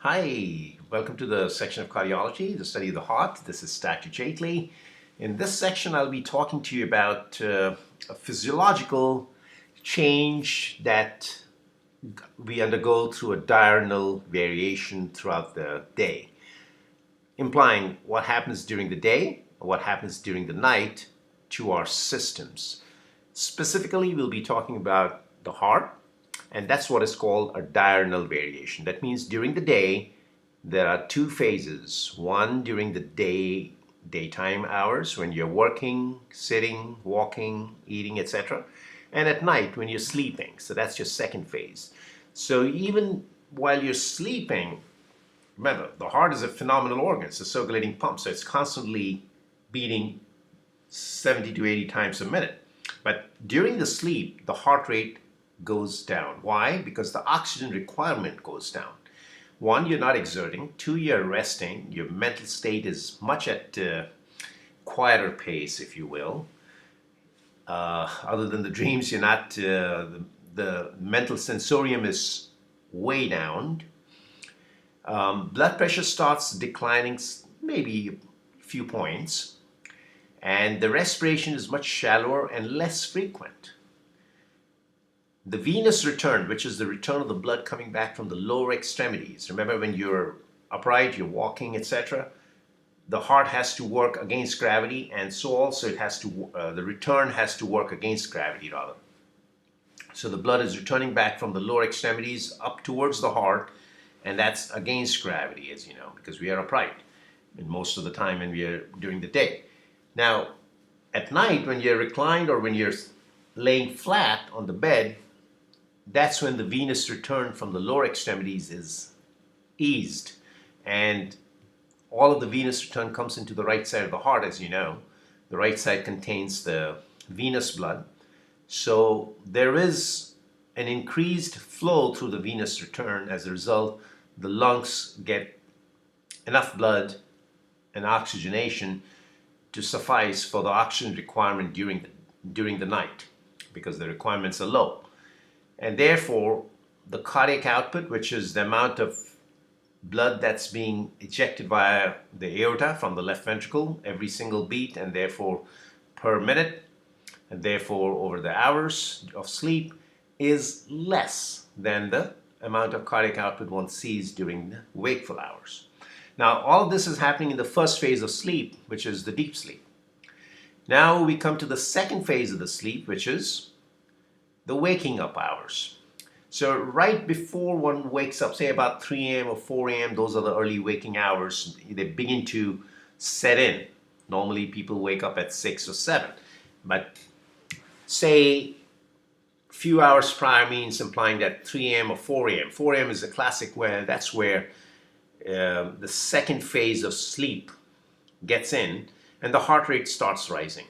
Hi, welcome to the section of cardiology, the study of the heart. This is Dr. Jaitly. In this section, I'll be talking to you about a physiological change that we undergo through a diurnal variation throughout the day, implying what happens during the day or what happens during the night to our systems. Specifically, we'll be talking about the heart, and that's what is called a diurnal variation. That means during the day, there are two phases. One during the daytime hours when you're working, sitting, walking, eating, etc. And at night when you're sleeping. So that's your second phase. So even while you're sleeping, remember, the heart is a phenomenal organ. It's a circulating pump. So it's constantly beating 70 to 80 times a minute. But during the sleep, the heart rate goes down. Why? Because the oxygen requirement goes down. One, you're not exerting. Two, you're resting. Your mental state is much at quieter pace, if you will. Other than the dreams, you're not, the mental sensorium is way down. Blood pressure starts declining maybe a few points. And the respiration is much shallower and less frequent. The venous return, which is the return of the blood coming back from the lower extremities. Remember, when you're upright, you're walking, etc., the heart has to work against gravity, and so also it has to, the return has to work against gravity rather. So the blood is returning back from the lower extremities up towards the heart, and that's against gravity, as you know, because we are upright and most of the time when we are during the day. Now, at night, when you're reclined or when you're laying flat on the bed, that's when the venous return from the lower extremities is eased, and all of the venous return comes into the right side of the heart, as you know. The right side contains the venous blood. So there is an increased flow through the venous return. As a result, the lungs get enough blood and oxygenation to suffice for the oxygen requirement during the night, because the requirements are low. And therefore, the cardiac output, which is the amount of blood that's being ejected via the aorta from the left ventricle every single beat, and therefore per minute, and therefore over the hours of sleep, is less than the amount of cardiac output one sees during the wakeful hours. Now, all of this is happening in the first phase of sleep, which is the deep sleep. Now we come to the second phase of the sleep, which is the waking up hours. So right before one wakes up, say about 3 a.m. or 4 a.m., those are the early waking hours, they begin to set in. Normally people wake up at 6 or 7, but say a few hours prior means implying that 3 a.m. or 4 a.m. 4 a.m. is a classic where that's where the second phase of sleep gets in, and the heart rate starts rising.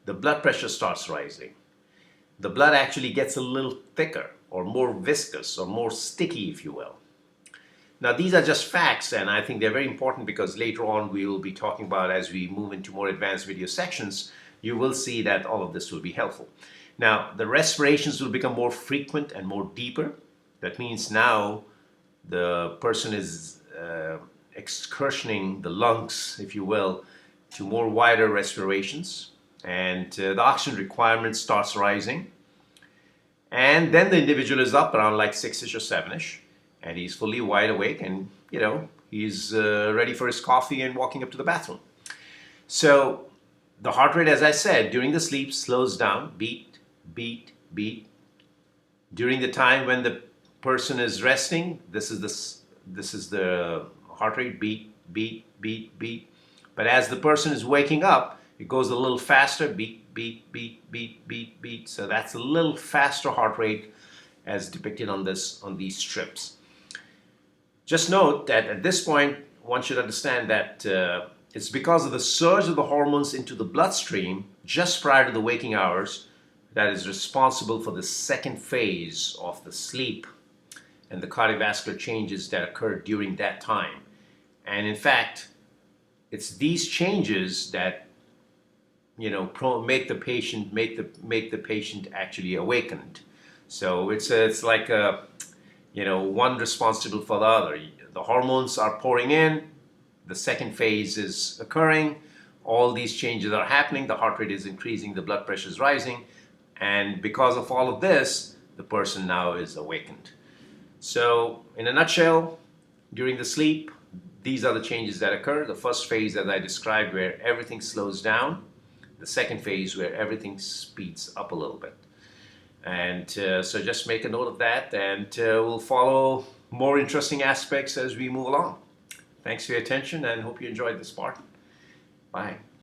The blood pressure starts rising. The blood actually gets a little thicker or more viscous or more sticky, if you will. Now, these are just facts, and I think they're very important because later on we will be talking about, as we move into more advanced video sections, you will see that all of this will be helpful. Now, the respirations will become more frequent and more deeper. That means now the person is excursioning the lungs, if you will, to more wider respirations, and the oxygen requirement starts rising. And then the individual is up around like 6-ish or 7-ish, and he's fully wide awake, and you know, he's ready for his coffee and walking up to the bathroom. So the heart rate, as I said, during the sleep slows down, beat, beat, beat. During the time when the person is resting, this is the heart rate, beat, beat, beat, beat. But as the person is waking up, it goes a little faster, beat, beat, beat, beat, beat, beat. So that's a little faster heart rate as depicted on these strips. Just note that at this point, one should understand that it's because of the surge of the hormones into the bloodstream just prior to the waking hours that is responsible for the second phase of the sleep and the cardiovascular changes that occur during that time. And in fact, it's these changes that make the patient actually awakened. So it's like one responsible for the other. The hormones are pouring in, the second phase is occurring, all these changes are happening, the heart rate is increasing, the blood pressure is rising, and because of all of this, the person now is awakened. So in a nutshell, during the sleep, these are the changes that occur. The first phase, as I described, where everything slows down. The second phase, where everything speeds up a little bit. And so just make a note of that, and we'll follow more interesting aspects as we move along. Thanks for your attention, and hope you enjoyed this part. Bye.